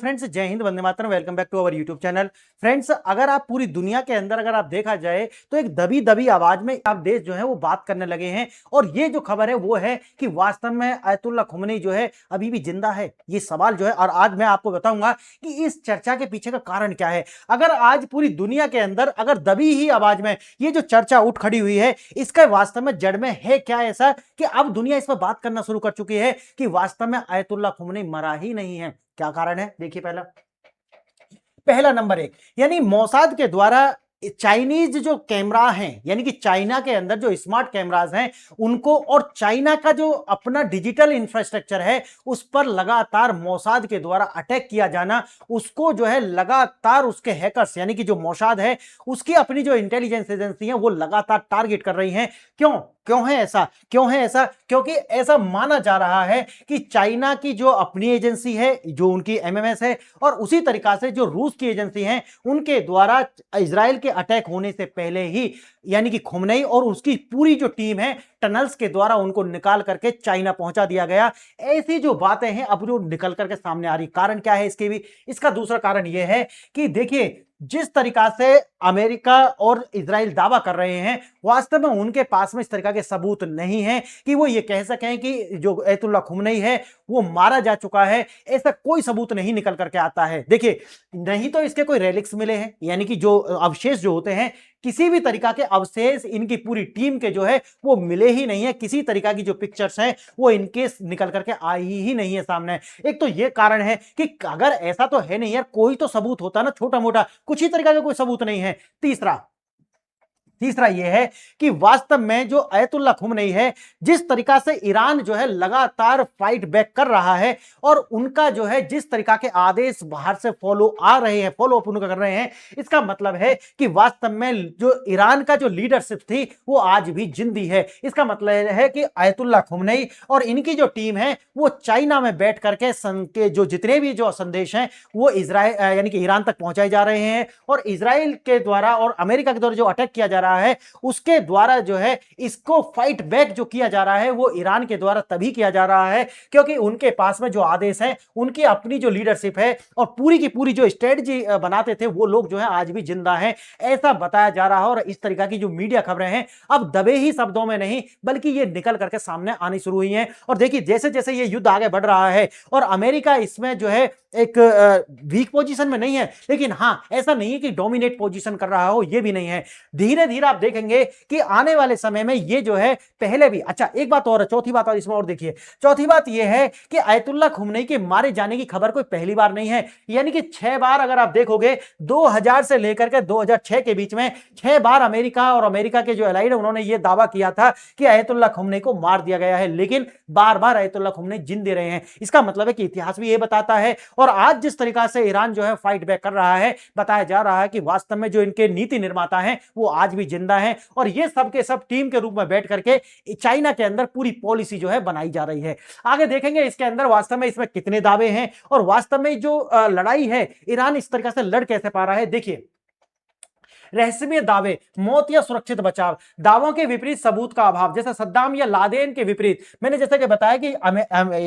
Friends, जय हिंद, वंदे मातरम। Welcome back to our YouTube channel. Friends, अगर आप पूरी दुनिया के अंदर अगर आप देखा जाए तो एक दबी दबी आवाज में आप देश जो है वो बात करने लगे हैं। और ये जो खबर है वो है कि वास्तव में आयतुल्लाह खुमैनी जो है अभी भी जिंदा है, ये सवाल जो है। और आज मैं आपको बताऊंगा कि इस चर्चा के पीछे का कारण क्या है। अगर आज पूरी दुनिया के अंदर अगर दबी ही आवाज में ये जो चर्चा उठ खड़ी हुई है, इसका वास्तव में जड़ में है क्या ऐसा कि अब दुनिया इस पर बात करना शुरू कर चुकी है कि वास्तव में आयतुल्लाह खुमैनी मरा ही नहीं है। क्या कारण है? देखिए, पहला नंबर एक, यानी मोसाद के द्वारा चाइनीज जो कैमरा हैं, यानी कि चाइना के अंदर जो स्मार्ट कैमराज हैं उनको, और चाइना का जो अपना डिजिटल इंफ्रास्ट्रक्चर है उस पर लगातार मोसाद के द्वारा अटैक किया जाना, उसको जो है लगातार उसके हैकर्स यानी कि जो मोसाद है उसकी अपनी जो इंटेलिजेंस एजेंसी है वो लगातार टारगेट कर रही हैं। क्यों है ऐसा? क्योंकि ऐसा माना जा रहा है कि चाइना की जो अपनी एजेंसी है, जो उनकी एमएमएस है, और उसी तरीका से जो रूस की एजेंसी है उनके द्वारा इजराइल के अटैक होने से पहले ही, यानी कि खुमैनी और उसकी पूरी जो टीम है, टनल्स के द्वारा उनको निकाल करके चाइना पहुंचा दिया गया। ऐसी जो बातें हैं अब जो निकल करके सामने आ रही, कारण क्या है इसके भी? इसका दूसरा कारण यह है कि देखिए, जिस तरीका से अमेरिका और इजराइल दावा कर रहे हैं, वास्तव में उनके पास में इस तरह के सबूत नहीं है कि वो ये कह सकें कि जो आयतुल्लाह खुमैनी है वो मारा जा चुका है। ऐसा कोई सबूत नहीं निकल करके आता है। देखिए, नहीं तो इसके कोई रेलिक्स मिले हैं, यानी कि जो अवशेष जो होते हैं, किसी भी तरीका के अवशेष इनकी पूरी टीम के जो है वो मिले ही नहीं है। किसी तरीका की जो पिक्चर्स हैं वो इनके निकल करके आई ही नहीं है सामने। एक तो ये कारण है कि अगर ऐसा तो है नहीं यार, कोई तो सबूत होता ना, छोटा मोटा, कुछ ही तरीका का कोई सबूत नहीं है। तीसरा यह है कि वास्तव में जो आयतुल्लाह खुमैनी है, जिस तरीका से ईरान जो है लगातार फाइट बैक कर रहा है, और उनका जो है जिस तरीका के आदेश बाहर से फॉलो अप उनका कर रहे हैं, इसका मतलब है कि वास्तव में जो ईरान का जो लीडरशिप थी वो आज भी जिंदी है। इसका मतलब है कि आयतुल्लाह खुमैनी और इनकी जो टीम है वो चाइना में बैठ करके के जो जितने भी जो संदेश हैं वो इजराइल यानी कि ईरान तक पहुंचाए जा रहे हैं, और इजराइल के द्वारा और अमेरिका के द्वारा जो अटैक किया जा रहा है उसके द्वारा जो है इसको फाइट बैक जो किया जा रहा है वो ईरान के द्वारा तभी किया जा रहा है क्योंकि उनके पास में जो आदेश है, उनकी अपनी जो लीडरशिप है और पूरी की पूरी जो स्ट्रेटजी बनाते थे वो लोग जो है आज भी जिंदा हैं, ऐसा बताया जा रहा है। और इस तरीका की जो मीडिया खबरें हैं अब दबे ही शब्दों में नहीं बल्कि ये निकल करके सामने आनी शुरू हुई हैं। और देखिए, जैसे जैसे ये युद्ध आगे बढ़ रहा है और अमेरिका इसमें जो है एक वीक पोजीशन में नहीं है, लेकिन हां, ऐसा नहीं है कि डोमिनेट पोजीशन कर रहा हो, ये भी नहीं है। धीरे धीरे आप देखेंगे कि आने वाले समय में ये जो है पहले भी, अच्छा एक बात और, चौथी बात और इसमें और देखिए, चौथी बात यह है कि आयतुल्लाह खुमैनी के मारे जाने की खबर कोई पहली बार नहीं है। यानी कि 6 बार अगर आप देखोगे 2000 से लेकर के 2006 के बीच में 6 बार अमेरिका और अमेरिका के जो एलाइड उन्होंने यह दावा किया था कि आयतुल्लाह खुमैनी को मार दिया गया है, लेकिन बार बार आयतुल्लाह खुमैनी जिंदे रहे हैं। इसका मतलब है कि इतिहास भी यह बताता है। और आज जिस तरीका से ईरान जो है फाइट बैक कर रहा है, बताया जा रहा है कि वास्तव में जो इनके नीति निर्माता हैं वो आज भी जिंदा हैं, और ये सब के सब टीम के रूप में बैठ करके चाइना के अंदर पूरी पॉलिसी जो है बनाई जा रही है। आगे देखेंगे इसके अंदर वास्तव में इसमें कितने दावे हैं और वास्तव में जो लड़ाई है ईरान इस तरीके से लड़ कैसे पा रहा है। देखिए, रहस्यमय दावे, मौत या सुरक्षित बचाव, दावों के विपरीत सबूत का अभाव, जैसे सद्दाम या लादेन के विपरीत। मैंने जैसे कि बताया कि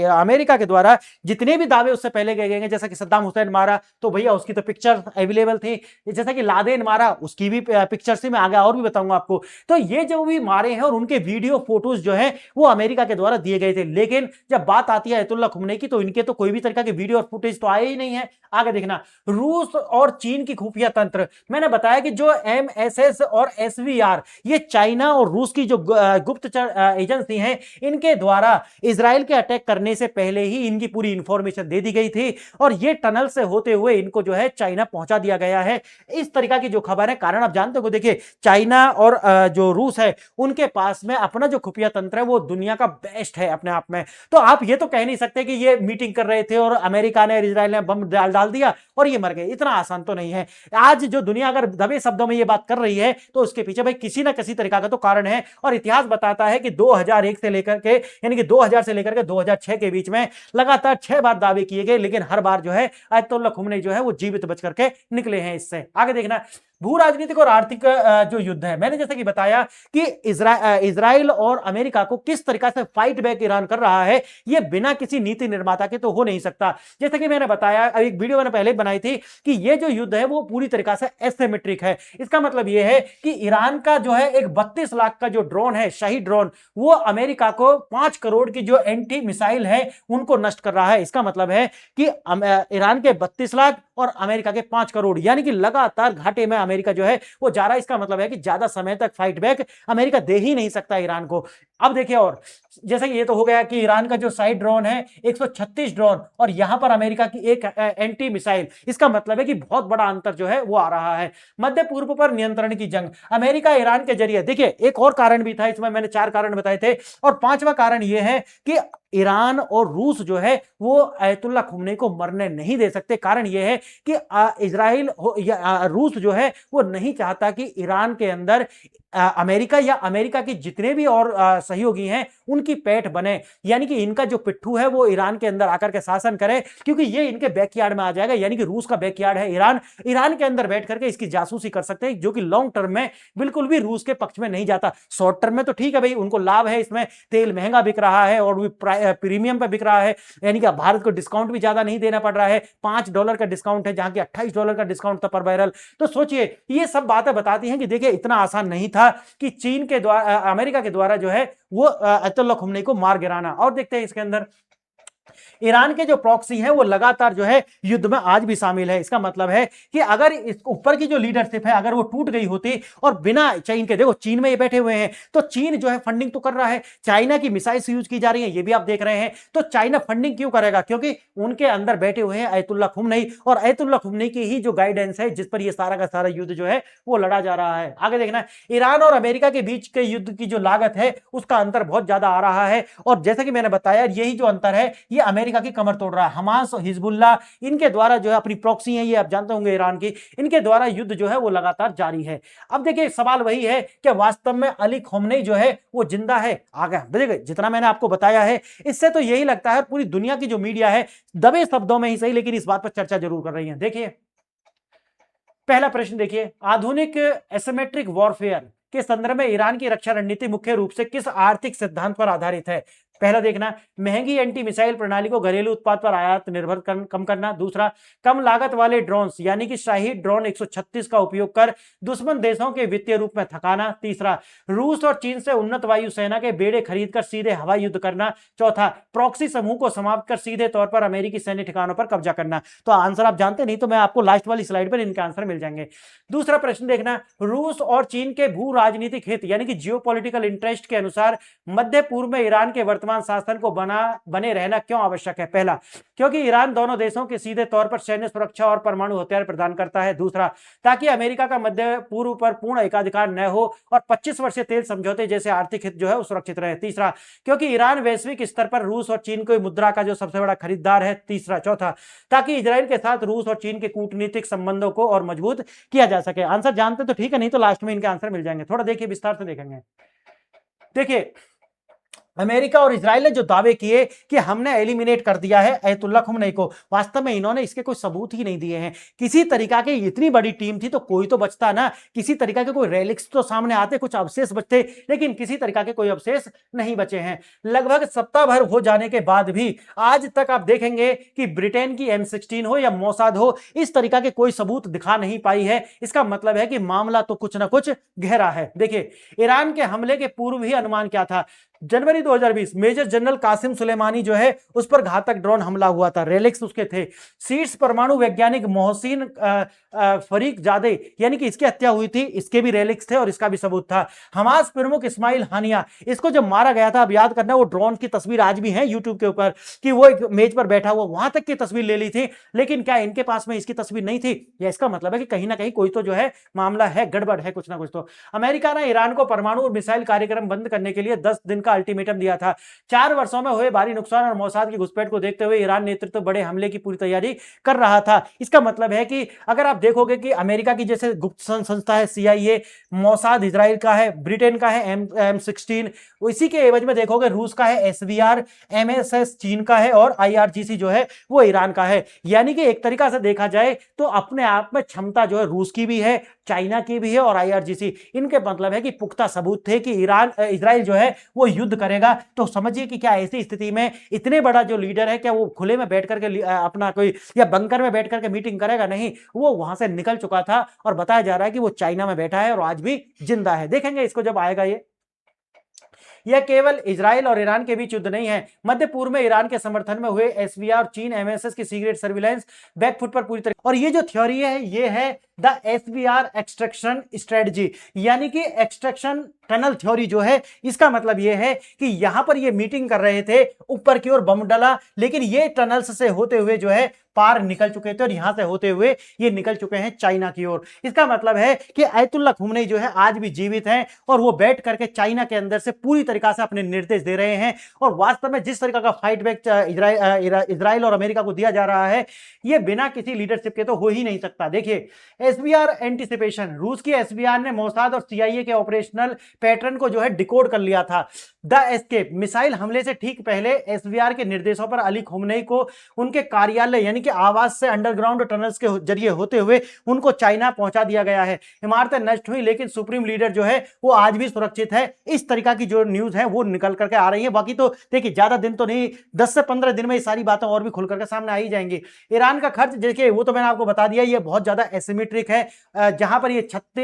अमेरिका के द्वारा जितने भी दावे उससे पहले गए गए, जैसे कि सद्दाम हुसैन मारा तो भैया उसकी तो पिक्चर अवेलेबल थी, जैसे कि लादेन मारा उसकी भी पिक्चर से मैं आगे और भी बताऊंगा आपको। तो ये जो भी मारे हैं और उनके वीडियो फोटोज जो है वो अमेरिका के द्वारा दिए गए थे, लेकिन जब बात आती है आयतुल्लाह खुमैनी की तो इनके तो कोई भी तरीका के वीडियो और फुटेज तो आए ही नहीं है। आगे देखना, रूस और चीन की खुफिया तंत्र। मैंने बताया कि जो एमएसएस और एसवीआर, ये चाइना और रूस की जो गुप्तचर एजेंसी हैं, इनके द्वारा इजराइल के अटैक करने से पहले ही इनकी पूरी इंफॉर्मेशन दे दी गई थी, और ये टनल से होते हुए इनको जो है चाइना पहुंचा दिया गया है। इस तरीका की जो खबर है, कारण आप जानते हो, देखिए चाइना और जो रूस है उनके पास में अपना जो खुफिया तंत्र है वो दुनिया का बेस्ट है अपने आप में। तो आप ये तो कह नहीं सकते कि ये मीटिंग कर रहे थे और अमेरिका ने और इजराइल ने बम डाल दिया और ये मर गए, इतना आसान तो नहीं है। आज जो दुनिया अगर दबे शब्दों में ये बात कर रही है तो उसके पीछे भाई किसी ना किसी तरीका का तो कारण है। और इतिहास बताता है कि 2001 से लेकर के, यानी कि 2000 से लेकर के 2006 के बीच में लगातार 6 बार दावे किए गए, लेकिन हर बार जो है आयतुल्लाह खुमैनी जो है वो जीवित बच करके निकले हैं। इससे आगे देखना, भू राजनीतिक और आर्थिक जो युद्ध है, मैंने जैसे कि बताया कि इजराइल और अमेरिका को किस तरीका से फाइट बैक ईरान कर रहा है, यह बिना किसी नीति निर्माता के तो हो नहीं सकता। जैसे कि मैंने बताया, एक वीडियो मैंने पहले बनाई थी कि यह जो युद्ध है वो पूरी तरीका से एसिमेट्रिक है। इसका मतलब यह है कि ईरान का जो है एक 32 लाख का जो ड्रोन है, शहीद ड्रोन, वो अमेरिका को 5 करोड़ की जो एंटी मिसाइल है उनको नष्ट कर रहा है। इसका मतलब है कि ईरान के 32 लाख और अमेरिका के 5 करोड़, यानी कि लगातार घाटे में अमेरिका जो है वो जा रहा है। इसका मतलब है कि ज्यादा समय तक फाइट बैक अमेरिका दे ही नहीं सकता ईरान को। अब देखिए, और जैसे कि ये तो हो गया कि ईरान का जो साइड ड्रोन है 136 ड्रोन और यहां पर अमेरिका की एक एंटी मिसाइल। इसका मतलब है कि बहुत बड़ा अंतर जो है वो आ रहा है। मध्य पूर्व पर नियंत्रण की जंग, अमेरिका ईरान के जरिए, देखिए एक और कारण भी था इसमें, मैंने 4 कारण बताए थे, और 5वां कारण यह है कि ईरान और रूस जो है वो अयतुल्ला खुमैनी को मरने नहीं दे सकते। कारण यह है कि इजराइल या रूस जो है वो नहीं चाहता कि ईरान के अंदर अमेरिका या अमेरिका की जितने भी और सहयोगी हैं उनकी पैठ बने, यानी कि इनका जो पिट्ठू है वो ईरान के अंदर आकर के शासन करे, क्योंकि ये इनके बैकयार्ड में आ जाएगा। यानी कि रूस का बैकयार्ड है ईरान, ईरान के अंदर बैठ करके इसकी जासूसी कर सकते हैं, जो कि लॉन्ग टर्म में बिल्कुल भी रूस के पक्ष में नहीं जाता। शॉर्ट टर्म में तो ठीक है भाई, उनको लाभ है, इसमें तेल महंगा बिक रहा है और प्रीमियम पे बिक रहा है, यानी कि भारत को डिस्काउंट भी ज्यादा नहीं देना पड़ रहा है। $5 का डिस्काउंट है जहां की $28 का डिस्काउंट था पर बैरल। तो सोचिए, ये सब बातें बताती हैं कि देखिए इतना आसान नहीं था कि चीन के द्वारा, अमेरिका के द्वारा जो है वो अयतुल्ला खुमैनी को मार गिराना। और देखते हैं इसके अंदर ईरान के जो प्रॉक्सी हैं वो लगातार जो है युद्ध में आज भी शामिल है। इसका मतलब है कि अगर इस ऊपर की जो लीडरशिप है अगर वो टूट गई होती और बिना चीन के, देखो चीन में ये बैठे हुए हैं तो चीन जो है फंडिंग तो कर रहा है, चाइना की मिसाइल्स यूज की जा रही है, ये भी आप देख रहे हैं। तो चाइना फंडिंग क्यों करेगा? क्योंकि उनके अंदर बैठे हुए हैं अयतुल्ला खुमैनी, और अयतुल्ला खुमैनी की ही जो गाइडेंस है जिस पर ये सारा का सारा युद्ध जो है वो लड़ा जा रहा है। आगे देखना, ईरान और अमेरिका के बीच के युद्ध की जो लागत है उसका अंतर बहुत ज्यादा आ रहा है, और जैसा कि मैंने बताया यही जो अंतर है ये अमेरिका की कमर तोड़ रहा है। हमास और हिजबुल्ला, इनके द्वारा जो है अपनी प्रॉक्सी है, ये आप जानते होंगे ईरान की, इनके द्वारा युद्ध जो है वो लगातार जारी है। अब देखिए सवाल वही है कि वास्तव में अली खमेनी जो है वो जिंदा है? आगे देखिए, जितना मैंने आपको बताया है इससे तो यही लगता है पूरी दुनिया की जो मीडिया है दबे शब्दों में ही सही लेकिन इस बात पर चर्चा जरूर कर रही है। देखिए पहला प्रश्न देखिए, आधुनिक एसिमेट्रिक वॉरफेयर के संदर्भ में ईरान की रक्षा रणनीति मुख्य रूप से किस आर्थिक सिद्धांत पर आधारित है? पहला देखना, महंगी एंटी मिसाइल प्रणाली को घरेलू उत्पाद पर आयात निर्भर कम करना। दूसरा, कम लागत वाले ड्रोन्स यानी कि शाही ड्रोन 136 का उपयोग कर दुश्मन देशों के वित्तीय रूप में थकाना। तीसरा, रूस और चीन से उन्नत वायुसेना के बेड़े खरीदकर सीधे हवाई युद्ध करना। चौथा, प्रॉक्सी समूह को समाप्त कर सीधे तौर पर अमेरिकी सैन्य ठिकानों पर कब्जा करना। तो आंसर आप जानते नहीं तो मैं आपको लास्ट वाली स्लाइड पर इनके आंसर मिल जाएंगे। दूसरा प्रश्न देखना, रूस और चीन के भू राजनीतिक हित यानी कि जियोपॉलिटिकल इंटरेस्ट के अनुसार मध्य पूर्व में ईरान के वर्तमान शासन को बने रहना क्यों आवश्यक है? पहला, क्योंकि ईरान दोनों देशों के सीधे तौर पर सैन्य सुरक्षा और परमाणु हथियार प्रदान करता है। दूसरा, ताकि अमेरिका का मध्य पूर्व पर पूर्ण एकाधिकार न हो और 25 वर्षीय तेल समझौते जैसे आर्थिक हित जो है वो सुरक्षित रहे। तीसरा, क्योंकि ईरान वैश्विक स्तर पर रूस और चीन की मुद्रा का जो सबसे बड़ा खरीदार है। तीसरा, चौथा, ताकि इजराइल के साथ रूस और चीन के कूटनीतिक संबंधों को और मजबूत किया जा सके। आंसर जानते तो ठीक है, नहीं तो लास्ट में इनके आंसर मिल जाएंगे। थोड़ा देखिए विस्तार से देखेंगे। देखिए अमेरिका और इजराइल ने जो दावे किए कि हमने एलिमिनेट कर दिया है अयतुल्ला खुमैनी को, वास्तव में इन्होंने इसके कोई सबूत ही नहीं दिए हैं। किसी तरीका की इतनी बड़ी टीम थी तो कोई तो बचता ना, किसी तरीका के कोई रेलिक्स तो सामने आते, कुछ अवशेष बचते, लेकिन किसी तरीका के कोई अवशेष नहीं बचे हैं। लगभग सप्ताह भर हो जाने के बाद भी आज तक आप देखेंगे कि ब्रिटेन की M16 हो या मोसाद हो, इस तरीका के कोई सबूत दिखा नहीं पाई है। इसका मतलब है कि मामला तो कुछ ना कुछ गहरा है। देखिए ईरान के हमले के पूर्व ही अनुमान क्या था? जनवरी 2020 मेजर जनरल कासिम सुलेमानी जो है उस पर घातक ड्रोन हमला हुआ था, रेलिक्स उसके थे। शीर्ष परमाणु वैज्ञानिक मोहसिन फरीक जादे यानी कि इसकी हत्या हुई थी, इसके भी रेलिक्स थे और इसका भी सबूत था। हमास प्रमुख इस्माइल हानिया, इसको जब मारा गया था, अब याद करना, वो ड्रोन की तस्वीर आज भी है यूट्यूब के ऊपर कि वो एक मेज पर बैठा हुआ, वहां तक की तस्वीर ले ली थी, लेकिन क्या इनके पास में इसकी तस्वीर नहीं थी? या इसका मतलब है कि कहीं ना कहीं कोई तो जो है मामला है, गड़बड़ है, कुछ ना कुछ तो। अमेरिका ने ईरान को परमाणु और मिसाइल कार्यक्रम बंद करने के लिए 10 दिन का अल्टीमेटम दिया था। 4 वर्षों में हुए भारी नुकसान और मोसाद की घुसपैठ को देखते हुए ईरान नेतृत्व बड़े हमले की पूरी तैयारी कर रहा था। इसका मतलब है कि अगर आप देखोगे कि अमेरिका की जैसे गुप्त संस्था है CIA, मोसाद इजराइल का है, ब्रिटेन का है M16, इसी के एवज में देखोगे रूस का है SVR, MSS चीन का है और IRGC जो है वो ईरान का है। यानी कि एक तरीका से देखा जाए तो अपने आप में क्षमता जो है रूस की भी है, चाइना की भी है और IRGC, इनके मतलब है कि पुख्ता सबूत थे कि इजराइल जो है वो युद्ध करेगा। तो समझिए कि क्या ऐसी स्थिति में इतने बड़ा जो लीडर है, क्या वो खुले में बैठ करके अपना कोई या बंकर में बैठ करके मीटिंग करेगा? नहीं, वो वहां से निकल चुका था और बताया जा रहा है कि वो चाइना में बैठा है और आज भी जिंदा है। देखेंगे इसको जब आएगा ये। यह केवल इजराइल और ईरान के बीच युद्ध नहीं है। मध्य पूर्व में ईरान के समर्थन में हुए SVR और चीन MSS की सीक्रेट सर्विलांस बैकफुट पर पूरी तरह। और ये जो थ्योरी है ये है द SVR एक्सट्रैक्शन स्ट्रेटजी, यानी कि एक्सट्रैक्शन टनल थ्योरी जो है, इसका मतलब यह है कि यहां पर ये मीटिंग कर रहे थे, ऊपर की ओर बम डला, लेकिन ये टनल्स से होते हुए जो है पार निकल चुके थे और यहां से होते हुए ये निकल चुके हैं चाइना की ओर। इसका मतलब है कि आयतुल्ला खुमनई जो है आज भी जीवित हैं और वो बैठ करके चाइना के अंदर से पूरी तरीका से अपने निर्देश दे रहे हैं। और वास्तव में जिस तरीका का फाइट बैक इजराइल और अमेरिका को दिया जा रहा है, ये बिना किसी लीडरशिप के तो हो ही नहीं सकता। देखिए SVR एंटिसिपेशन, रूस की SVR ने मोसाद और CIA के ऑपरेशनल पैटर्न को जो है डिकोड कर लिया था। द एस्केप, मिसाइल हमले से ठीक पहले SVR के निर्देशों पर अली खुमनई को उनके कार्यालय यानी कि आवास से अंडरग्राउंड टनल्स के जरिए होते हुए उनको चाइना पहुंचा दिया गया है। इमारतें नष्ट हुई लेकिन सुप्रीम लीडर जो है वो आज भी सुरक्षित है। इस तरीका की जो न्यूज है वो निकल करके आ रही है। बाकी तो देखिए ज्यादा दिन तो नहीं, 10 से 15 दिन में ये सारी बातें और भी खुल करके सामने आ ही जाएंगी। ईरान का खर्च देखिए वो तो मैंने आपको बता दिया, ये बहुत ज्यादा एसिमेट्रिक है। जहां पर ये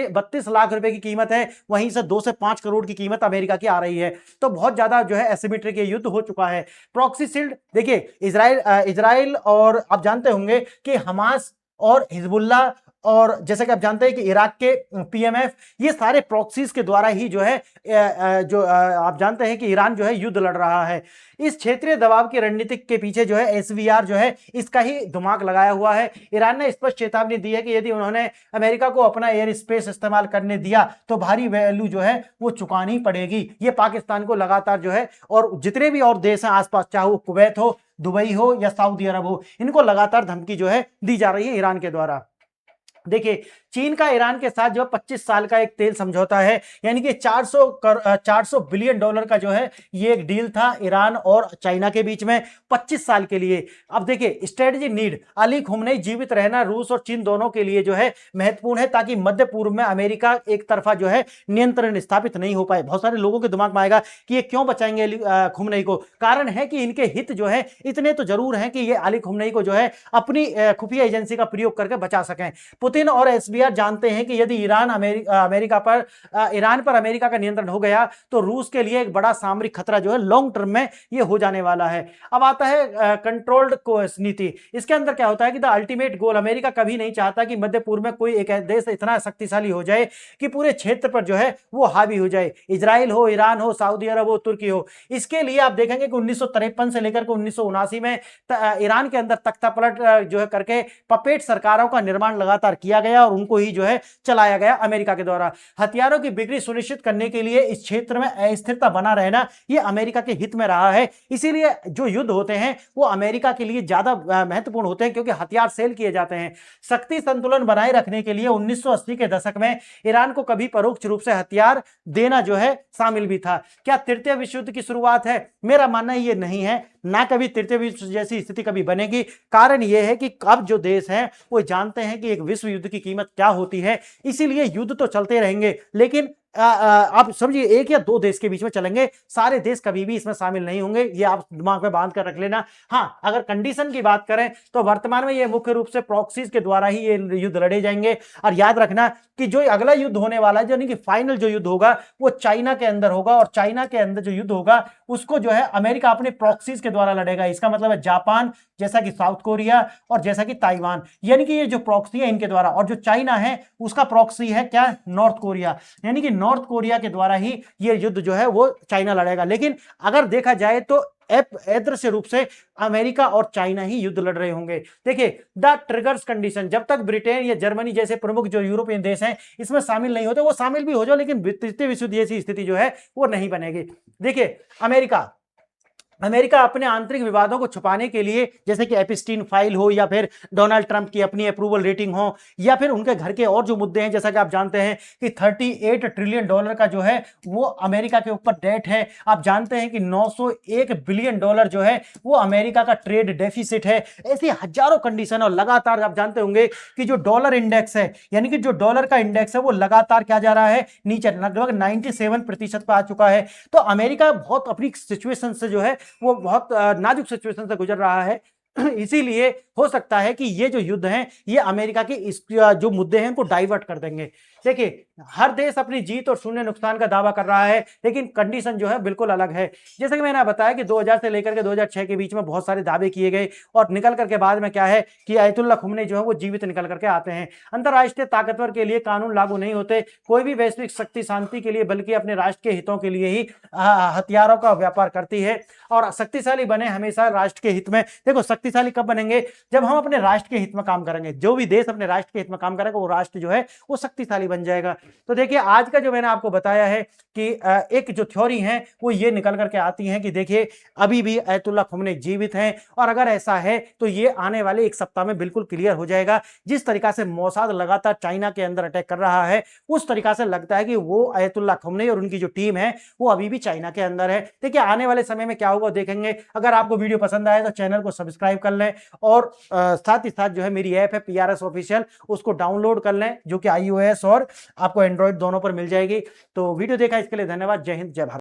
32 लाख रुपए की कीमत है, वहीं से 2 से 5 करोड़ की कीमत अमेरिका की आ रही है। तो बहुत ज्यादा जो है एसिमेट्रिक ये युद्ध हो चुका है। प्रॉक्सी शील्ड देखिए, इजराइल और आप जानते होंगे कि हमास और हिजबुल्ला और जैसे कि आप जानते हैं कि इराक के PMF, ये सारे प्रॉक्सीज के द्वारा ही जो है आप जानते हैं कि ईरान जो है युद्ध लड़ रहा है। इस क्षेत्रीय दबाव की रणनीति के पीछे जो है SVR जो है इसका ही दिमाग लगाया हुआ है। ईरान ने स्पष्ट चेतावनी दी है कि यदि उन्होंने अमेरिका को अपना एयर स्पेस इस्तेमाल करने दिया तो भारी वैल्यू जो है वो चुकानी पड़ेगी। ये पाकिस्तान को लगातार जो है, और जितने भी और देश हैं आसपास, चाहे वो कुवैत हो, दुबई हो या सऊदी अरब हो, इनको लगातार धमकी जो है दी जा रही है ईरान के द्वारा। देखिए चीन का ईरान के साथ जो 25 साल का एक तेल समझौता है, यानी कि 400 बिलियन डॉलर का जो है ये एक डील था ईरान और चाइना के बीच में 25 साल के लिए। अब देखिए स्ट्रेटजी नीड, अली खुमनई जीवित रहना रूस और चीन दोनों के लिए जो है महत्वपूर्ण है, ताकि मध्य पूर्व में अमेरिका एक तरफा जो है नियंत्रण स्थापित नहीं हो पाए। बहुत सारे लोगों के दिमाग में आएगा कि ये क्यों बचाएंगे खुमनई को। कारण है कि इनके हित जो है इतने तो जरूर हैं कि ये अली खुमनई को जो है अपनी खुफिया एजेंसी का प्रयोग करके बचा सकें। पुतिन और SVR जानते हैं कि यदि ईरान ईरान पर अमेरिका का नियंत्रण हो गया तो रूस के लिए एक बड़ा सामरिक खतरा जो है लॉन्ग टर्म में ये हो जाने वाला है। अब आता है कंट्रोल्ड कोर्स नीति। इसके अंदर क्या होता है कि द अल्टीमेट गोल, अमेरिका कभी नहीं चाहता कि मध्य पूर्व में कोई एक देश इतना शक्तिशाली हो जाए कि पूरे क्षेत्र पर जो है वो हावी हो जाए। इजराइल हो, ईरान हो, सऊदी अरब हो, तुर्की हो। इसके लिए आप देखेंगे कि 1953 से लेकर के 1979 में ईरान के अंदर तख्ता पलट जो है करके पपेट सरकारों का निर्माण लगातार किया गया और उनको ही जो है चलाया गया अमेरिका के द्वारा। हथियारों की बिक्री सुनिश्चित करने के लिए इस क्षेत्र में अस्थिरता बना रहना ये अमेरिका के हित में रहा है। इसीलिए जो युद्ध होते हैं वो अमेरिका के लिए ज्यादा महत्वपूर्ण होते हैं, क्योंकि हथियार सेल किए जाते हैं। शक्ति संतुलन बनाए रखने के लिए 1980 के दशक में ईरान को कभी परोक्ष रूप से हथियार देना जो है शामिल भी था। क्या तृतीय विश्व युद्ध की शुरुआत है? मेरा मानना ये नहीं है, ना कभी तृतीय विश्व जैसी स्थिति कभी बनेगी। कारण यह है कि अब जो देश हैं वो जानते हैं कि एक विश्व युद्ध की कीमत क्या होती है। इसीलिए युद्ध तो चलते रहेंगे, लेकिन आप समझिए 1 या 2 देश के बीच में चलेंगे, सारे देश कभी भी इसमें शामिल नहीं होंगे। ये आप दिमाग में बांध कर रख लेना। हाँ, अगर कंडीशन की बात करें तो वर्तमान में ये मुख्य रूप से प्रॉक्सीज के द्वारा ही ये युद्ध लड़े जाएंगे। और याद रखना कि जो अगला युद्ध होने वाला है, यानी कि फाइनल जो युद्ध होगा वो चाइना के अंदर होगा, और चाइना के अंदर जो युद्ध होगा उसको जो है अमेरिका अपने प्रॉक्सीज के द्वारा लड़ेगा। इसका मतलब है जापान, जैसा कि साउथ कोरिया और जैसा कि ताइवान, यानी कि ये जो प्रॉक्सी है इनके द्वारा। और जो चाइना है उसका प्रॉक्सी है क्या? North Korea. यानी कि नॉर्थ कोरिया के द्वारा ही ये युद्ध जो है वो चाइना लड़ेगा। लेकिन अगर देखा जाए तो अदृश्य रूप से अमेरिका और चाइना ही युद्ध लड़ रहे होंगे। देखिए द ट्रिगर्स कंडीशन, जब तक ब्रिटेन या जर्मनी जैसे प्रमुख जो यूरोपियन देश हैं इसमें शामिल नहीं होते, वो शामिल भी हो जाओ लेकिन तृतीय विश्व युद्ध जैसी स्थिति जो है वो नहीं बनेगी। देखिए अमेरिका अपने आंतरिक विवादों को छुपाने के लिए, जैसे कि एपिस्टीन फाइल हो या फिर डोनाल्ड ट्रंप की अपनी अप्रूवल रेटिंग हो या फिर उनके घर के और जो मुद्दे हैं, जैसा कि आप जानते हैं कि $38 ट्रिलियन का जो है वो अमेरिका के ऊपर डेट है। आप जानते हैं कि $901 बिलियन जो है वो अमेरिका का ट्रेड डेफिसिट है। ऐसी हजारों कंडीशन और लगातार आप जानते होंगे कि जो डॉलर इंडेक्स है, यानी कि जो डॉलर का इंडेक्स है वो लगातार क्या जा रहा है, नीचे, लगभग 97% पर आ चुका है। तो अमेरिका बहुत अपनी सिचुएशन से जो है वो बहुत नाजुक सिचुएशन से गुजर रहा है। इसीलिए हो सकता है कि ये जो युद्ध हैं ये अमेरिका के इस जो मुद्दे हैं उनको डाइवर्ट कर देंगे। देखिए हर देश अपनी जीत और शून्य नुकसान का दावा कर रहा है, लेकिन कंडीशन जो है बिल्कुल अलग है। जैसे कि मैंने बताया कि 2000 से लेकर के 2006 के बीच में बहुत सारे दावे किए गए और निकल करके बाद में क्या है कि आयतुल्ला खुमैनी जो है वो जीवित निकल करके आते हैं। अंतरराष्ट्रीय ताकतवर के लिए कानून लागू नहीं होते, कोई भी वैश्विक शक्ति शांति के लिए बल्कि अपने राष्ट्र के हितों के लिए ही हथियारों का व्यापार करती है और शक्तिशाली बने हमेशा राष्ट्र के हित में। देखो शक्तिशाली कब बनेंगे, जब हम अपने राष्ट्र के हित में काम करेंगे। जो भी देश अपने राष्ट्र के हित में काम करेगा वो राष्ट्र जो है वो शक्तिशाली बन जाएगा। तो देखिए आज का जो मैंने आपको बताया है कि एक जो थ्योरी है वो ये निकल करके आती है कि देखिए अभी भी आयतुल्ला खुमैनी जीवित हैं और अगर ऐसा है तो ये आने वाले एक सप्ताह में बिल्कुल क्लियर हो जाएगा। जिस तरीका से मोसाद लगातार चाइना के अंदर अटैक कर रहा है उस तरीका से लगता है कि वो आयतुल्ला खुमैनी और उनकी जो टीम है वो अभी भी चाइना के अंदर है। देखिए आने वाले समय में क्या होगा देखेंगे। अगर आपको वीडियो पसंद आए तो चैनल को सब्सक्राइब कर लें और साथ ही साथ जो है मेरी ऐप है PRS ऑफिशियल, उसको डाउनलोड कर लें जो कि iOS और आपको एंड्रॉइड दोनों पर मिल जाएगी। तो वीडियो देखा इसके लिए धन्यवाद। जय हिंद, जय भारत।